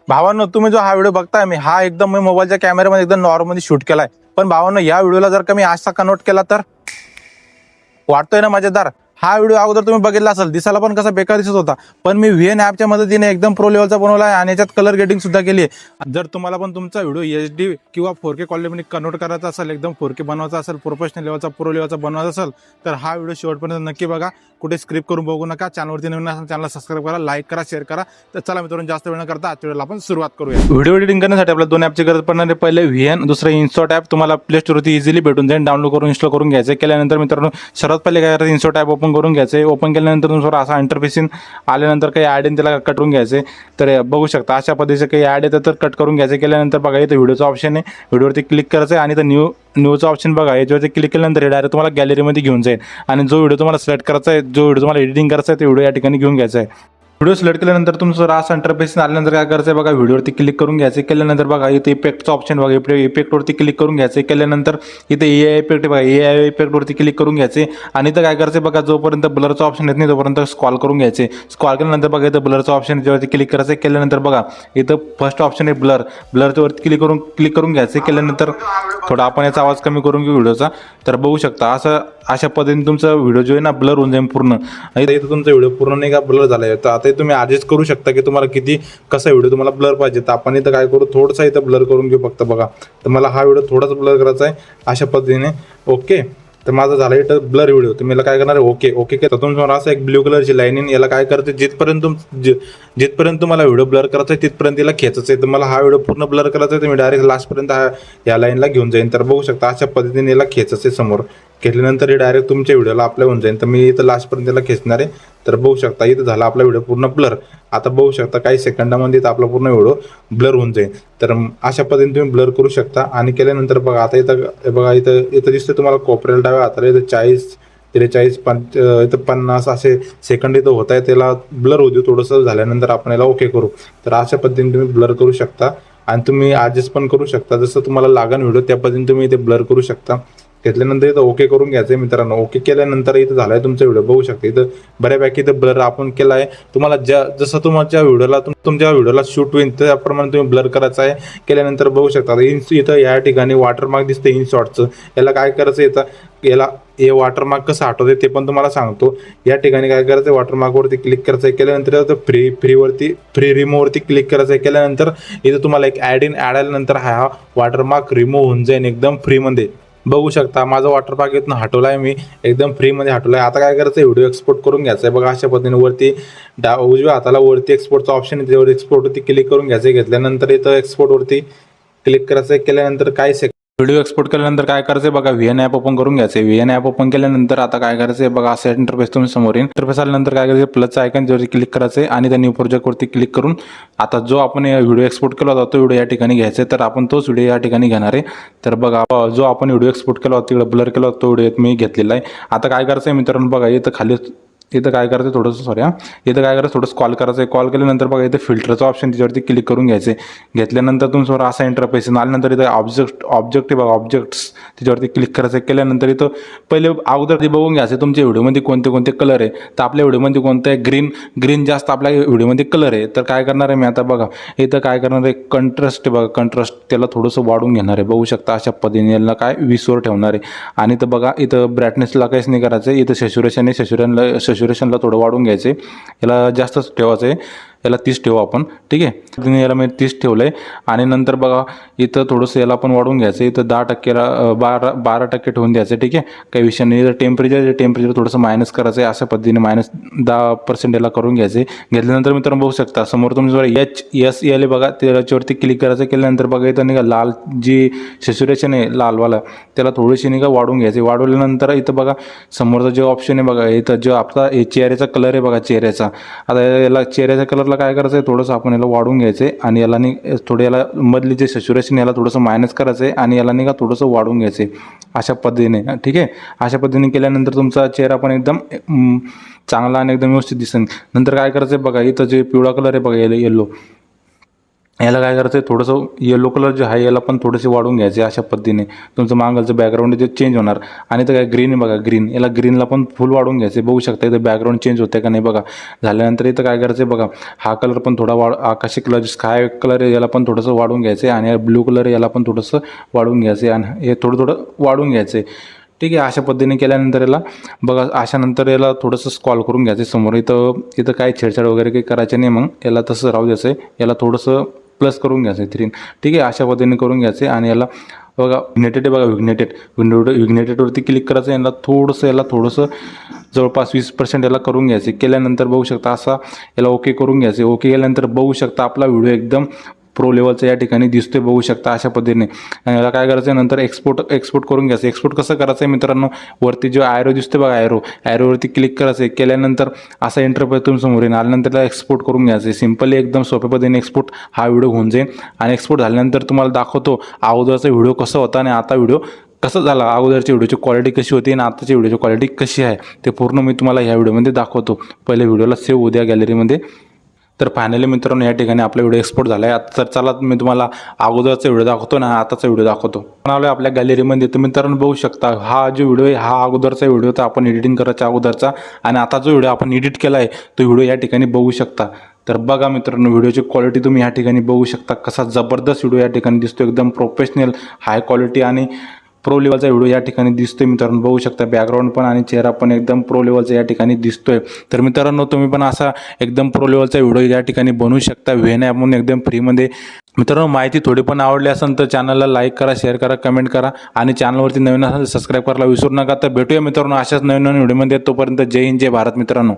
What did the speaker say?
भावांनो, तुम्ही जो हा व्हिडिओ बघताय हा एकदम मी मोबाईलच्या कॅमेऱ्यामध्ये एकदम नॉर्मली शूट केलाय, पण भावांनो या व्हिडिओला जर का मी आजचा कन्वर्ट केला तर वाटतोय ना मजेदार. हा व्हिडिओ अगोदर तुम्ही बघितला असेल, दिसायला पण कसा बेकार दिसत होता, पण मी व्हीएन ॲपच्या मदतीने एकदम प्रो लेवलचा बनवला आहे आणि याच्यात कलर ग्रेडिंग सुद्धा केली आहे. जर तुम्हाला पण तुमचा व्हिडिओ HD किंवा 4K क्वालिटीमध्ये कन्वर्ट करायचा असेल, एकदम 4K बनवायचा असेल, प्रोफेशनल लेवलचा प्रो लेवलचा बनवायचा असेल, तर हा व्हिडिओ शेवटपर्यंत नक्की बघा. कुठे स्क्रिप्ट करून बघू नका. चॅनलवरती नवीन असेल चॅनलला सबस्क्राईब करा, लाईक करा, शेअर करा. तर चला मित्रांनो, जास्त वेळ न करता आजच्या व्हिडिओला आपण सुरुवात करूया. व्हिडिओ एडिटिंग करण्यासाठी आपल्याला दोन ॲपची गरज पडणार आहे. पहिले व्हीएन, दुसरं इन्स्टॉट ॲप. तुम्हाला प्ले स्टोरवरती इझिली भेटून जाईल. डाउनलोड करून इन्स्टॉल करून घ्यायचं. केल्यानंतर मित्रांनो सर्वात पहिले काय करायचं, इन्स्टॉट ॲप ओपन करून घ्यायचं. ओपन केल्यानंतर तुमचा असा इंटरफेस आल्यानंतर काही ॲड त्याला कट करून घ्यायचे. तर बघू शकता अशा पद्धतीचे काही ॲड येतं, तर कट करून घ्यायचे. केल्यानंतर बघा इथं व्हिडिओचा ऑप्शन आहे, व्हिडिओवरती क्लिक करायचं आहे आणि इथं न्यूचा ऑप्शन बघा, याच्यावरती क्लिक केल्यानंतर हे डायरेक्ट तुम्हाला गॅलरीमध्ये घेऊन जाईल. आणि जो व्हिडिओ तुम्हाला सिलेक्ट करायचा आहे, जो व्हिडिओ तुम्हाला एडिटिंग करायचा आहे, तो व्हिडिओ या ठिकाणी घेऊन घ्यायचा आहे. व्हिडिओ सिलेक्ट केल्यानंतर तुमचं रास इंटरफेस आल्यानंतर काय करायचं आहे बघा, व्हिडिओवरती क्लिक करून घ्यायचं. केल्यानंतर बघा इथे इफेक्टचा ऑप्शन बघा, इफेक्टवरती क्लिक करून घ्यायचं. केल्यानंतर इथे AI इफेक्ट बघा, AI इफेक्टवरती क्लिक करून घ्यायचे. आणि इथं काय करायचं बघा, जोपर्यंत ब्लरचा ऑप्शन येत नाही तोपर्यंत स्क्रॉल करून घ्यायचे. स्क्रॉल केल्यानंतर बघा इथं ब्लरचा ऑप्शन याच्यावरती क्लिक करायचं. केल्यानंतर बघा इथं फर्स्ट ऑप्शन आहे ब्लरच्या वरती क्लिक करून घ्यायचे. केल्यानंतर थोडा आपण याचा आवाज कमी करून घेऊ व्हिडिओचा. तर बघू शकता अशा पद्धतीने तुमचा व्हिडिओ जो आहे ना ब्लर होऊन जाईल पूर्ण. आणि इथं तुमचा व्हिडिओ पूर्ण नाही का ब्लर झाला आहे. तर आता तुम्ही ॲडजस्ट करू शकता की तुम्हाला किती कसा व्हिडिओ तुम्हाला ब्लर पाहिजे. तर आपण इथं काय करू, थोडंसं इथं ब्लर करून घेऊ फक्त. बघा तर मला हा व्हिडिओ थोडासा ब्लर करायचा आहे अशा पद्धतीने. ओके, तर माझा झाला इथं ब्लर व्हिडिओ. तर मला काय करणार आहे, ओके तर तुमच्यावर असं एक ब्ल्यू कलरची लाईन येईल. याला काय करते, जिथपर्यंत तुम्हाला व्हिडिओ ब्लर करायचा आहे तिथपर्यंत याला खेचायचं आहे. तर मला हा व्हिडिओ पूर्ण ब्लर करायचा आहे, तर मी डायरेक्ट लास्टपर्यंत या लाईनला घेऊन जाईन. तर बघू शकता अशा पद्धतीने याला खेचायचं आहे समोर. घेतल्यानंतर हे डायरेक्ट तुमच्या व्हिडिओला अप्लाय होऊन जाईल. तर मी इथं लास्टपर्यंत याला खेचणार आहे. तर बघू शकता इथं झाला आपला व्हिडिओ पूर्ण ब्लर. आता बघू शकता काही सेकंदामध्ये इथं आपला पूर्ण व्हिडिओ ब्लर होऊन जाईल. तर अशा पद्धतीने तुम्ही ब्लर करू शकता. आणि केल्यानंतर बघा आता इथं दिसतं तुम्हाला कोपऱ्याला डाव्या हाताला इथं 40, 43, इथं 50 असे सेकंद इथं होत आहे. त्याला ब्लर होऊ देऊ थोडंसं. झाल्यानंतर आपण याला ओके करू. तर अशा पद्धतीने तुम्ही ब्लर करू शकता. आणि तुम्ही ॲडजस्ट पण करू शकता, जसं तुम्हाला लागण व्हिडिओ त्या पद्धतीने तुम्ही इथे ब्लर करू शकता. घेतल्यानंतर इथं ओके करून घ्यायचं आहे मित्रांनो. ओके केल्यानंतर इथं झाला आहे तुमचा व्हिडिओ. बघू शकता इथं बऱ्यापैकी इथं ब्लर आपण केला आहे. तुम्हाला जसं तुमच्या व्हिडिओला शूट होईल त्याप्रमाणे तुम्ही ब्लर करायचं आहे. केल्यानंतर बघू शकता इथं या ठिकाणी वॉटरमार्क दिसतं इनशॉटचं. याला काय करायचं याला हे वॉटरमार्क कसं हटवते ते पण तुम्हाला सांगतो. या ठिकाणी काय करायचं आहे, वॉटरमार्कवरती क्लिक करायचं आहे. केल्यानंतर फ्री रिमूव्हवरती क्लिक करायचं आहे. केल्यानंतर इथं तुम्हाला एक ॲड आल्यानंतर हा वॉटरमार्क रिमूव्ह होऊन जाईल एकदम फ्रीमध्ये. बघू शकता माझा वॉटरमार्क इथनं हटवला आहे, मी एकदम फ्रीमध्ये हटवला आहे. आता काय करायचं आहे, व्हिडिओ एक्सपोर्ट करून घ्यायचा आहे. बघा अशा पद्धतीने वरती उजव्या हाताला वरती एक्सपोर्टचा ऑप्शन आहे, त्यावर एक्सपोर्टवरती क्लिक करून घ्यायचं आहे. घेतल्यानंतर इथं एक्सपोर्टवरती क्लिक करायचं आहे. केल्यानंतर काय व्हिडिओ एक्सपोर्ट केल्यानंतर काय करायचं आहे बघा, व्हीएन ॲप ओपन करून घ्यायचं आहे. व्हीएन ॲप ओपन केल्यानंतर आता काय करायचं आहे बघा, असं इंटरफेस तुम्ही समोर येईल. इंटरफेस आल्यानंतर काय करायचं, प्लसचं आयकॉन त्यावरती क्लिक करायचं आहे आणि त्या न्यू प्रोजेक्टवरती क्लिक करून आता जो आपण व्हिडिओ एक्सपोर्ट केला होता तो व्हिडिओ या ठिकाणी घ्यायचा आहे. तर आपण तोच व्हिडिओ या ठिकाणी घेणार आहे. तर बघा जो आपण व्हिडिओ एक्सपोर्ट केला होता तिकडे ब्लर केला होता तो व्हिडिओ मी घेतलेला आहे. आता काय करायचं आहे मित्रांनो, बघा इथं काय करायचं थोडंसं इथं काय करायचं थोडं स्क्रॉल करायचं आहे. कॉल केल्यानंतर बघा इथं फिल्टरचं ऑप्शन त्याच्यावरती क्लिक करून घ्यायचे. घेतल्यानंतर तुमच्यावर असा इंटरफेस आल्यानंतर इथं ऑब्जेक्ट बघा, ऑब्जेक्ट्स त्याच्यावरती क्लिक करायचं. केल्यानंतर इथं पहिले अगोदर ते बघून घ्यायचं तुमच्या व्हिडिओमध्ये कोणते कोणते कलर आहे. तर आपल्या व्हिडिओमध्ये कोणतं आहे, ग्रीन जास्त आपल्या व्हिडिओमध्ये कलर आहे. तर काय करणार आहे मी आता बघा, इथं काय करणार आहे, कंट्रास्ट बघा, कंट्रास्ट त्याला थोडंसं वाढून घेणार आहे. बघू शकता अशा पद्धतीने याला काय 20वर ठेवणार आहे. आणि इथं बघा इथं ब्राईटनेसला काहीच नाही करायचं आहे. इथं सॅच्युरेशनला थोडं वाढून घ्यायचं आहे. याला जास्तच ठेवायचं आहे, याला 30 ठेवू आपण. ठीक आहे, याला मी 30 ठेवलं आहे. आणि नंतर बघा इथं थोडंसं याला पण वाढवून घ्यायचं. इथं 10%ला 12% ठेवून द्यायचं. ठीक आहे, काही विषय नाही. इथं टेम्परेचर थोडंसं मायनस करायचं आहे. अशा पद्धतीने -10% याला करून घ्यायचं आहे. घेतल्यानंतर मित्रांनो बघू शकता समोर तुमच्यावर HSL बघा, त्याच्यावरती क्लिक करायचं. केल्यानंतर बघा इथं नाही का लाल जी सॅच्युरेशन आहे लालवाला, त्याला थोडीशी नाही का वाढवून घ्यायची. वाढवल्यानंतर इथं बघा समोरचा जो ऑप्शन आहे बघा, इथं जो आपला चेहऱ्याचा कलर आहे बघा, चेहऱ्याचा. आता याला चेहऱ्याच्या कलरला काय करायचं आहे, थोडंसं आपण याला वाढवून घ्यायचं आहे. आणि याला नाही थोडं याला मधली जे सॅच्युरेशन याला थोडंसं मायनस करायचं आहे आणि याला नाही का थोडंसं वाढवून घ्यायचं आहे अशा पद्धतीने. ठीक आहे, अशा पद्धतीने केल्यानंतर तुमचा चेहरा पण एकदम चांगला आणि एकदम व्यवस्थित दिसेल. नंतर काय करायचं आहे बघा, इथं जे पिवळा कलर आहे बघा, येलो याला काय करायचं आहे, थोडंसं येलो कलर जे आहे याला पण थोडेसे वाढवून घ्यायचे. अशा पद्धतीने तुमचं मागलचं बॅकग्राऊंड जे चेंज होणार. आणि तर काय ग्रीन आहे बघा, ग्रीन, याला ग्रीनला पण फुल वाढवून घ्यायचे. बघू शकता इथं बॅकग्राऊंड चेंज होते का नाही बघा. झाल्यानंतर इथं काय करायचं आहे बघा, हा कलर पण थोडा आकाशी कलर स्काय कलर आहे याला पण थोडंसं वाढवून घ्यायचं आहे. आणि ब्लू कलर याला पण थोडंसं वाढवून घ्यायचं आहे. आणि हे थोडं थोडं वाढवून घ्यायचं आहे. ठीक आहे. अशा पद्धतीने केल्यानंतर याला बघा, अशानंतर याला थोडंसं स्कॉल करून घ्यायचं समोर. इथं काय छेडछाड वगैरे काही करायचे नाही. मग याला तसं राहू द्यायचं आहे. याला थोडंसं प्लस करून घ्यायचं आहे 3. ठीक आहे. अशा पद्धतीने करून घ्यायचे. आणि याला बघा विग्नेटेड आहे बघा, विग्नेटेडवरती क्लिक करायचं. याला थोडंसं जवळपास 20% याला करून घ्यायचे. केल्यानंतर बघू शकता असा याला ओके करून घ्यायचे. ओके केल्यानंतर बघू शकता आपला व्हिडिओ एकदम प्रो लेवलचा या ठिकाणी दिसतोय. बघू शकता अशा पद्धतीने. आणि याला काय करायचं आहे, नंतर एक्सपोर्ट करून घ्यायचं. एक्सपोर्ट कसं करायचं आहे मित्रांनो, वरती जो ॲरो दिसतो बघा, ॲरोवरती क्लिक करायचं आहे. केल्यानंतर असा इंटरफेस तुमच्यासमोर येईल. आल्यानंतर त्याला एक्सपोर्ट करून घ्यायचं आहे. सिम्पली एकदम सोप्या पद्धतीने एक्सपोर्ट हा व्हिडिओ होऊन जाईल. आणि एक्सपोर्ट झाल्यानंतर तुम्हाला दाखवतो अगोदरचा व्हिडिओ कसं होता आणि आता व्हिडिओ कसं झाला. अगोदरच्या व्हिडिओची क्वालिटी कशी होती आणि आताच्या व्हिडिओची क्वालिटी कशी आहे ते पूर्ण मी तुम्हाला ह्या व्हिडिओमध्ये दाखवतो. पहिले व्हिडिओला सेव्ह होऊ द्या गॅलरीमध्ये. तर फायनली मित्रांनो या ठिकाणी आपला व्हिडिओ एक्सपोर्ट झाला आहे. आता तर चला मी तुम्हाला अगोदरचा व्हिडिओ दाखवतो ना आताचा व्हिडिओ दाखवतो. पण आलो आपल्या गॅलरीमध्ये. तर मित्रांनो बघू शकता हा जो व्हिडिओ आहे हा अगोदरचा व्हिडिओ होता आपण एडिटिंग करायच्या अगोदरचा. आणि आता जो व्हिडिओ आपण एडिट केला आहे तो व्हिडिओ या ठिकाणी बघू शकता. तर बघा मित्रांनो व्हिडिओची क्वालिटी तुम्ही या ठिकाणी बघू शकता. कसा जबरदस्त व्हिडिओ या ठिकाणी दिसतो. एकदम प्रोफेशनल हाय क्वालिटी आणि प्रो लेवलचा व्हिडिओ या ठिकाणी दिसतोय मित्रांनो. बघू शकता बॅकग्राऊंड पण आणि चेहरा पण एकदम प्रो लेवलचा या ठिकाणी दिसतोय. तर मित्रांनो तुम्ही पण असा एकदम प्रो लेवलचा व्हिडिओ या ठिकाणी बनवू शकता. व्हेन ॲपमधून एकदम फ्रीमध्ये. मित्रांनो माहिती थोडी पण आवडली असेल तर चॅनलला लाईक करा, शेअर करा, कमेंट करा. आणि चॅनलवरती नवीन असेल तर सबस्क्राईब करायला विसरू नका. तर भेटूया मित्रांनो अशाच नवीन व्हिडिओमध्ये. तोपर्यंत जय हिंद, जय भारत मित्रांनो.